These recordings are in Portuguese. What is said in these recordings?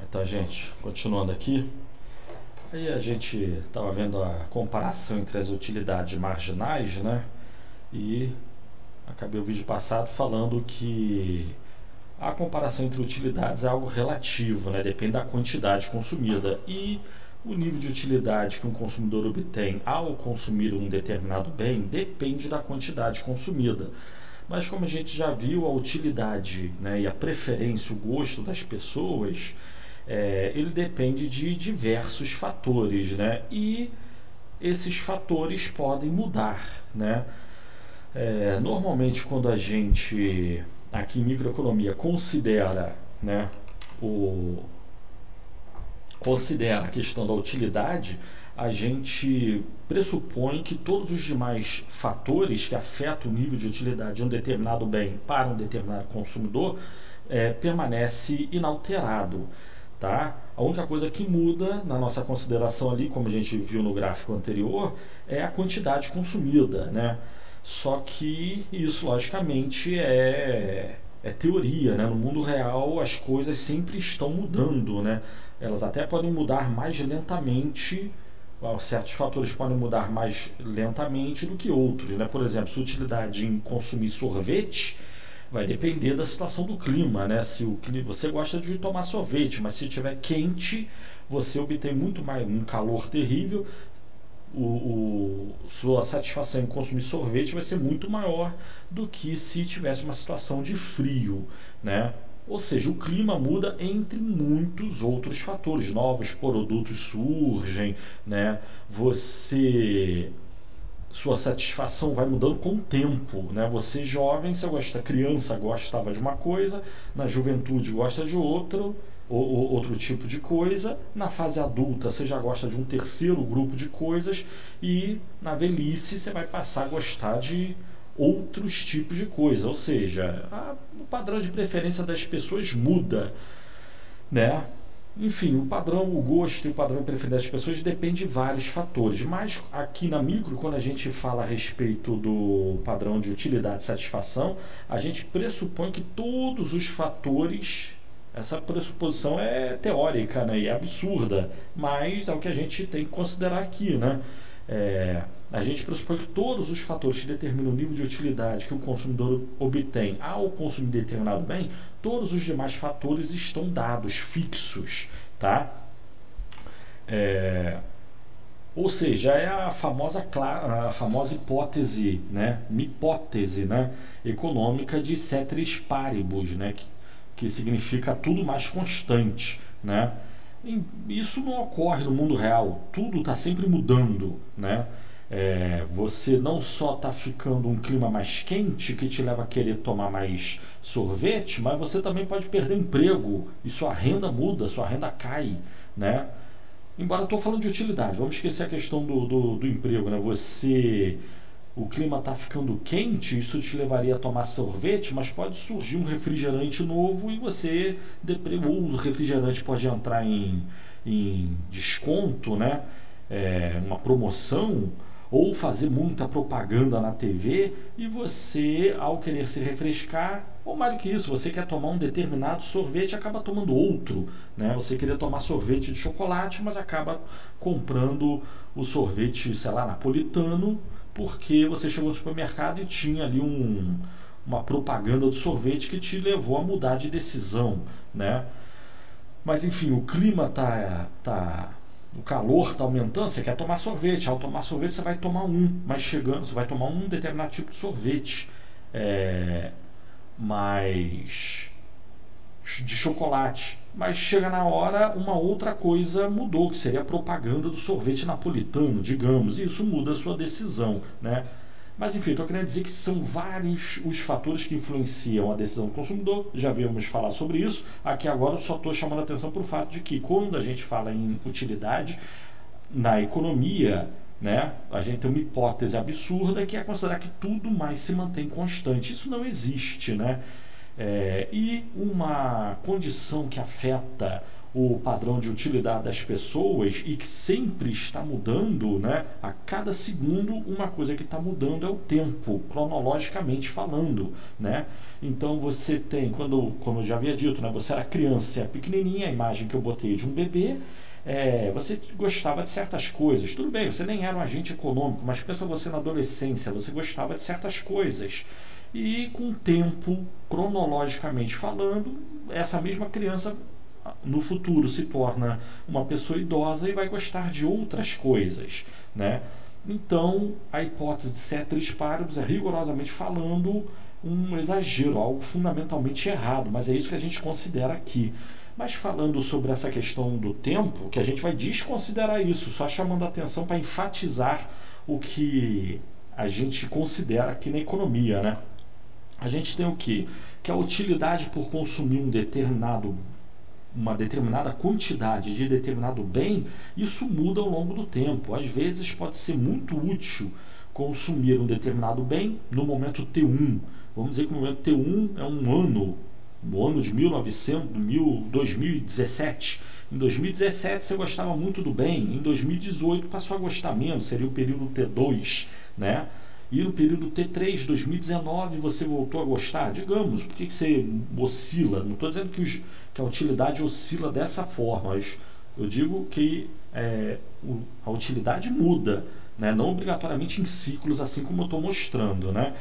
Então, gente, continuando aqui, aí a gente estava vendo a comparação entre as utilidades marginais, né? E acabei o vídeo passado falando que a comparação entre utilidades é algo relativo, né? Depende da quantidade consumida e o nível de utilidade que um consumidor obtém ao consumir um determinado bem depende da quantidade consumida. Mas como a gente já viu, a utilidade, né, e a preferência, o gosto das pessoas, ele depende de diversos fatores, né? E esses fatores podem mudar, né? Normalmente, quando a gente, aqui em microeconomia, considera, né, considera a questão da utilidade, a gente pressupõe que todos os demais fatores que afetam o nível de utilidade de um determinado bem para um determinado consumidor permanece inalterado. Tá? A única coisa que muda na nossa consideração ali, como a gente viu no gráfico anterior, é a quantidade consumida, né? Só que isso, logicamente, é teoria, né? No mundo real, as coisas sempre estão mudando, né? Elas até podem mudar mais lentamente, certos fatores podem mudar mais lentamente do que outros, né? Por exemplo, sua utilidade em consumir sorvete vai depender da situação do clima, né? Se você gosta de tomar sorvete, mas se estiver quente, você obtém muito mais um calor terrível. Sua satisfação em consumir sorvete vai ser muito maior do que se tivesse uma situação de frio, né? Ou seja, o clima muda entre muitos outros fatores, novos produtos surgem, né? Sua satisfação vai mudando com o tempo, né? Você jovem, criança gostava de uma coisa, na juventude gosta de outro tipo de coisa, na fase adulta você já gosta de um terceiro grupo de coisas e na velhice você vai passar a gostar de outros tipos de coisa, ou seja, o padrão de preferência das pessoas muda, né? Enfim, o padrão, o gosto e o padrão de preferência das pessoas depende de vários fatores, mas aqui na micro, quando a gente fala a respeito do padrão de utilidade e satisfação, a gente pressupõe que todos os fatores, essa pressuposição é teórica, né, e é absurda, mas é o que a gente tem que considerar aqui, né? A gente pressupõe que todos os fatores que determinam o nível de utilidade que o consumidor obtém ao consumir determinado bem, todos os demais fatores estão dados, fixos, tá? Ou seja, é a famosa hipótese, né? Hipótese, né, econômica de ceteris paribus, né? Que significa tudo mais constante, né? Isso não ocorre no mundo real, tudo está sempre mudando, né? Você não só está ficando um clima mais quente que te leva a querer tomar mais sorvete, mas você também pode perder emprego e sua renda muda, sua renda cai, né? Embora eu estou falando de utilidade, vamos esquecer a questão do emprego, né? O clima está ficando quente, isso te levaria a tomar sorvete, mas pode surgir um refrigerante novo e ou o refrigerante pode entrar em desconto, né? Uma promoção, ou fazer muita propaganda na TV e você, ao querer se refrescar, ou mais do que isso, você quer tomar um determinado sorvete e acaba tomando outro, né? Você queria tomar sorvete de chocolate, mas acaba comprando o sorvete, sei lá, napolitano, porque você chegou no supermercado e tinha ali uma propaganda do sorvete que te levou a mudar de decisão, né? Mas enfim, o clima o calor está aumentando, você quer tomar sorvete. Ao tomar sorvete você vai tomar você vai tomar um determinado tipo de sorvete, mais de chocolate. Mas chega na hora, uma outra coisa mudou, que seria a propaganda do sorvete napolitano, digamos, e isso muda a sua decisão, né? Mas enfim, estou querendo dizer que são vários os fatores que influenciam a decisão do consumidor, já havíamos falado sobre isso. Aqui agora eu só estou chamando a atenção para o fato de que quando a gente fala em utilidade na economia, né, a gente tem uma hipótese absurda que é considerar que tudo mais se mantém constante. Isso não existe, né? E uma condição que afeta o padrão de utilidade das pessoas e que sempre está mudando, né? A cada segundo uma coisa que está mudando é o tempo, cronologicamente falando, né? Então você tem, como eu já havia dito, né? Você era criança, pequenininha, a imagem que eu botei de um bebê, você gostava de certas coisas, tudo bem, você nem era um agente econômico, mas pensa você na adolescência, você gostava de certas coisas. E com o tempo, cronologicamente falando, essa mesma criança no futuro se torna uma pessoa idosa e vai gostar de outras coisas, né? Então, a hipótese de ceteris paribus é, rigorosamente falando, um exagero, algo fundamentalmente errado, mas é isso que a gente considera aqui. Mas falando sobre essa questão do tempo, que a gente vai desconsiderar isso, só chamando a atenção para enfatizar o que a gente considera aqui na economia, né? A gente tem o quê? Que a utilidade por consumir uma determinada quantidade de determinado bem, isso muda ao longo do tempo. Às vezes pode ser muito útil consumir um determinado bem no momento T1. Vamos dizer que o momento T1 é no ano de 2017. Em 2017 você gostava muito do bem, em 2018 passou a gostar menos, seria o período T2, né? E no período T3, 2019, você voltou a gostar? Digamos, por que você oscila? Não estou dizendo que a utilidade oscila dessa forma, mas eu digo que a utilidade muda, né? Não obrigatoriamente em ciclos, assim como eu estou mostrando, né?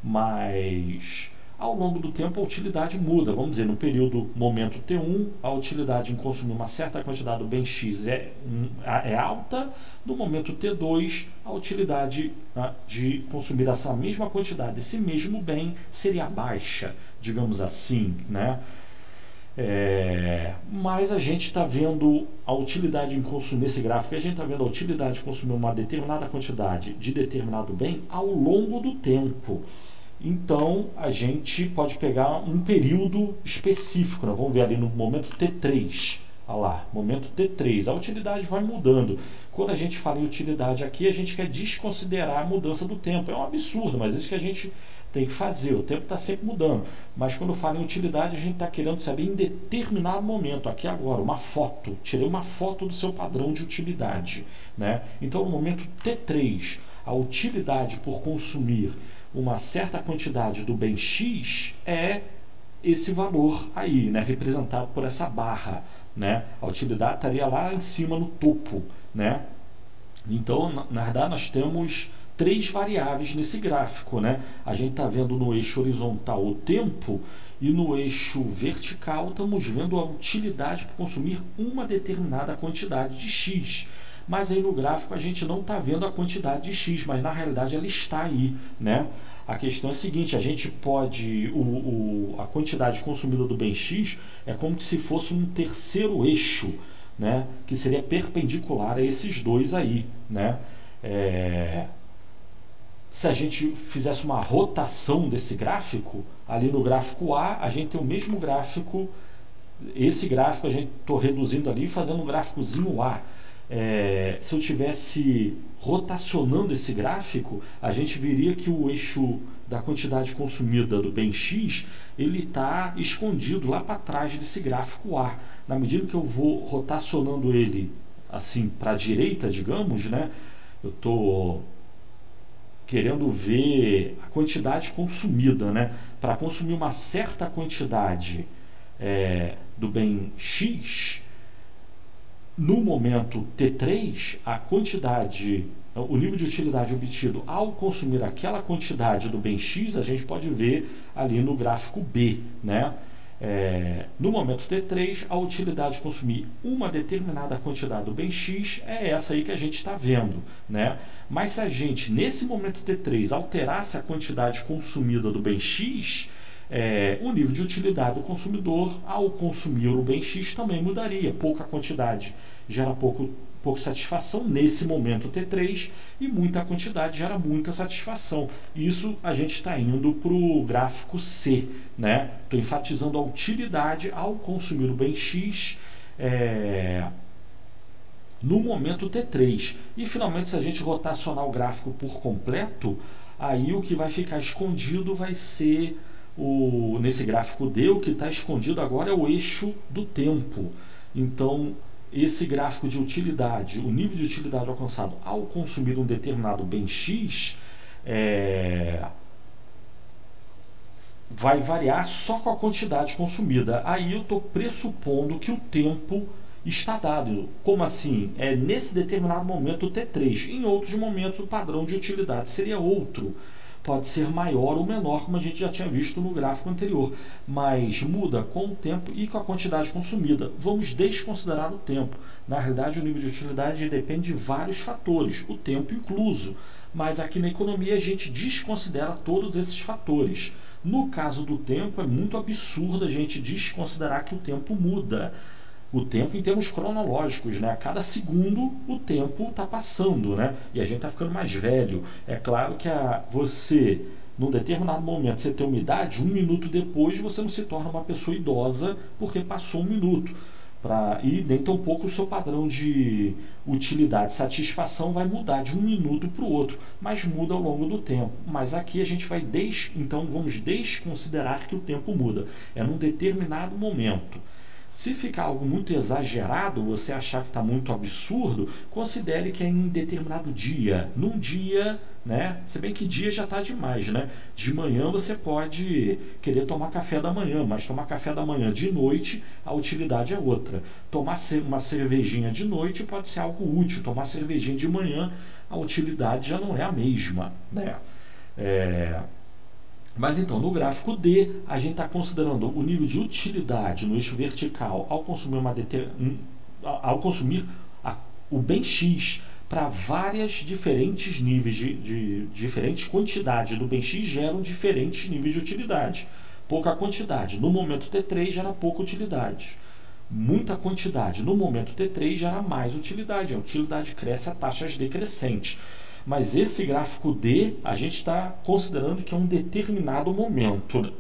Mas ao longo do tempo a utilidade muda. Vamos dizer, no período momento T1, a utilidade em consumir uma certa quantidade do bem X é alta. No momento T2, a utilidade de consumir essa mesma quantidade desse mesmo bem seria baixa, digamos assim, né? Mas a gente está vendo a utilidade em consumir, nesse gráfico, a gente está vendo a utilidade de consumir uma determinada quantidade de determinado bem ao longo do tempo. Então, a gente pode pegar um período específico, né? Vamos ver ali no momento T3. Olha lá, momento T3. A utilidade vai mudando. Quando a gente fala em utilidade aqui, a gente quer desconsiderar a mudança do tempo. É um absurdo, mas isso que a gente tem que fazer. O tempo está sempre mudando. Mas quando fala em utilidade, a gente está querendo saber em determinado momento. Aqui agora, uma foto. Tirei uma foto do seu padrão de utilidade, né? Então, no momento T3, a utilidade por consumir uma certa quantidade do bem X é esse valor aí, né, representado por essa barra, né? A utilidade estaria lá em cima no topo, né? Então, na verdade, nós temos três variáveis nesse gráfico, né? A gente está vendo no eixo horizontal o tempo e no eixo vertical estamos vendo a utilidade por consumir uma determinada quantidade de X. Mas aí no gráfico a gente não está vendo a quantidade de X, mas na realidade ela está aí, né? A questão é a seguinte, a gente pode, a quantidade consumida do bem X é como se fosse um terceiro eixo, né? Que seria perpendicular a esses dois aí, né? Se a gente fizesse uma rotação desse gráfico, ali no gráfico A, a gente tem o mesmo gráfico, esse gráfico a gente estou reduzindo ali e fazendo um gráficozinho A. Se eu tivesse rotacionando esse gráfico, a gente veria que o eixo da quantidade consumida do bem X, ele está escondido lá para trás desse gráfico A. Na medida que eu vou rotacionando ele assim para a direita, digamos, né, eu estou querendo ver a quantidade consumida, né, para consumir uma certa quantidade do bem X. No momento T3, a quantidade, o nível de utilidade obtido ao consumir aquela quantidade do bem X, a gente pode ver ali no gráfico B, né? No momento T3, a utilidade de consumir uma determinada quantidade do bem X é essa aí que a gente está vendo, né? Mas se a gente, nesse momento T3, alterasse a quantidade consumida do bem X, o nível de utilidade do consumidor ao consumir o bem X também mudaria. Pouca quantidade gera pouca satisfação nesse momento T3 e muita quantidade gera muita satisfação. Isso a gente está indo para o gráfico C, né? Estou enfatizando a utilidade ao consumir o bem X no momento T3. E finalmente, se a gente rotacionar o gráfico por completo, aí o que vai ficar escondido vai ser nesse gráfico D, o que está escondido agora é o eixo do tempo. Então, esse gráfico de utilidade, o nível de utilidade alcançado ao consumir um determinado bem X, vai variar só com a quantidade consumida. Aí eu estou pressupondo que o tempo está dado. Como assim? É nesse determinado momento o T3. Em outros momentos o padrão de utilidade seria outro. Pode ser maior ou menor, como a gente já tinha visto no gráfico anterior. Mas muda com o tempo e com a quantidade consumida. Vamos desconsiderar o tempo. Na realidade, o nível de utilidade depende de vários fatores, o tempo incluso. Mas aqui na economia a gente desconsidera todos esses fatores. No caso do tempo, é muito absurdo a gente desconsiderar que o tempo muda. O tempo em termos cronológicos, né? A cada segundo o tempo está passando, né? E a gente está ficando mais velho. É claro que você, num determinado momento, você tem uma idade, 1 minuto depois você não se torna uma pessoa idosa porque passou 1 minuto. E nem tão pouco o seu padrão de utilidade, satisfação vai mudar de 1 minuto para o outro, mas muda ao longo do tempo. Mas aqui a gente vai então vamos desconsiderar que o tempo muda. É num determinado momento. Se ficar algo muito exagerado, você achar que está muito absurdo, considere que é em determinado dia. Num dia, né? Se bem que dia já está demais, né? De manhã você pode querer tomar café da manhã, mas tomar café da manhã de noite, a utilidade é outra. Tomar uma cervejinha de noite pode ser algo útil. Tomar cervejinha de manhã, a utilidade já não é a mesma, né? Mas então, no gráfico D, a gente está considerando o nível de utilidade no eixo vertical ao consumir, o bem X para várias diferentes níveis de diferentes quantidades do bem X geram diferentes níveis de utilidade. Pouca quantidade, no momento T3 gera pouca utilidade. Muita quantidade, no momento T3 gera mais utilidade. A utilidade cresce a taxas decrescentes. Mas esse gráfico D, a gente está considerando que é um determinado momento.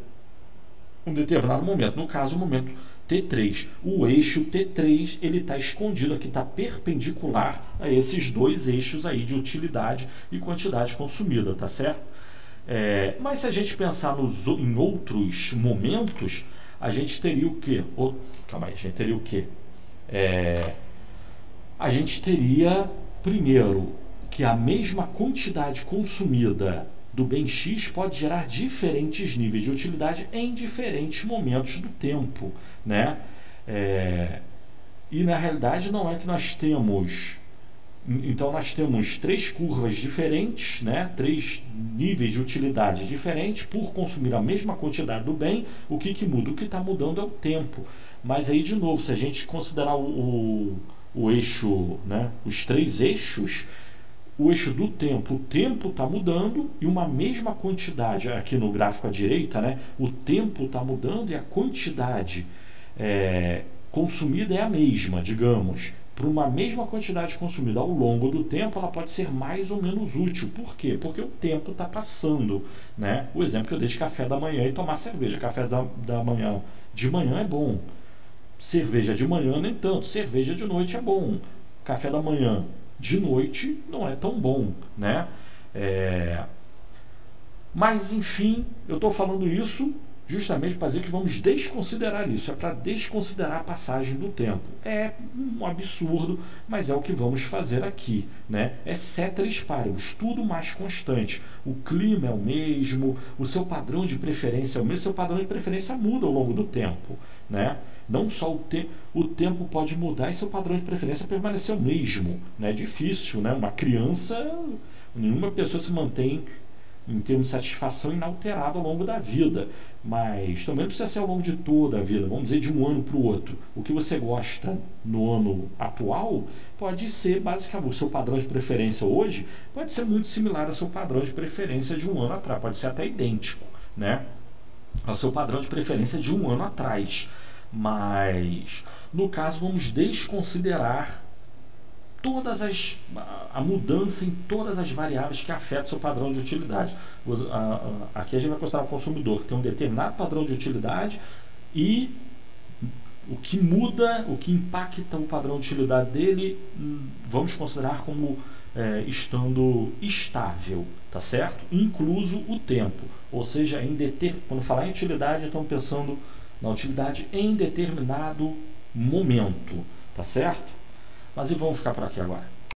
No caso, o momento T3. O eixo T3 ele está escondido aqui, está perpendicular a esses dois eixos aí de utilidade e quantidade consumida, tá certo? Mas se a gente pensar em outros momentos, a gente teria o quê? Calma aí, a gente teria o quê? A gente teria, primeiro, que a mesma quantidade consumida do bem X pode gerar diferentes níveis de utilidade em diferentes momentos do tempo, né? E na realidade não é que nós temos... Então nós temos 3 curvas diferentes, né? 3 níveis de utilidade diferentes por consumir a mesma quantidade do bem. O que muda? O que está mudando é o tempo. Mas aí, de novo, se a gente considerar o eixo, né? Os 3 eixos... O eixo do tempo, o tempo está mudando e uma mesma quantidade, aqui no gráfico à direita, né, o tempo está mudando e a quantidade consumida é a mesma, digamos. Para uma mesma quantidade consumida ao longo do tempo, ela pode ser mais ou menos útil. Por quê? Porque o tempo está passando, né? O exemplo que eu dei de café da manhã e tomar cerveja. Café da manhã de manhã é bom. Cerveja de manhã nem tanto. Cerveja de noite é bom. Café da manhã de noite não é tão bom, né? Mas, enfim, eu estou falando isso justamente para dizer que vamos desconsiderar isso. É para desconsiderar a passagem do tempo. É um absurdo, mas é o que vamos fazer aqui, né? É ceteris paribus, tudo mais constante. O clima é o mesmo, o seu padrão de preferência é o mesmo, seu padrão de preferência muda ao longo do tempo, né? Não só o tempo pode mudar e seu padrão de preferência permanecer o mesmo, né? É difícil, né? Uma criança, nenhuma pessoa se mantém em termos de satisfação inalterado ao longo da vida, mas também não precisa ser ao longo de toda a vida, vamos dizer de um ano para o outro. O que você gosta no ano atual pode ser basicamente, o seu padrão de preferência hoje pode ser muito similar ao seu padrão de preferência de um ano atrás, pode ser até idêntico, né, ao seu padrão de preferência de um ano atrás. Mas no caso vamos desconsiderar a mudança em todas as variáveis que afetam o seu padrão de utilidade. Aqui a gente vai considerar o consumidor que tem um determinado padrão de utilidade e o que muda, o que impacta o padrão de utilidade dele, vamos considerar como estando estável, tá certo? Incluso o tempo. Ou seja, quando falar em utilidade, estamos pensando na utilidade em determinado momento, tá certo? Mas e vamos ficar por aqui agora.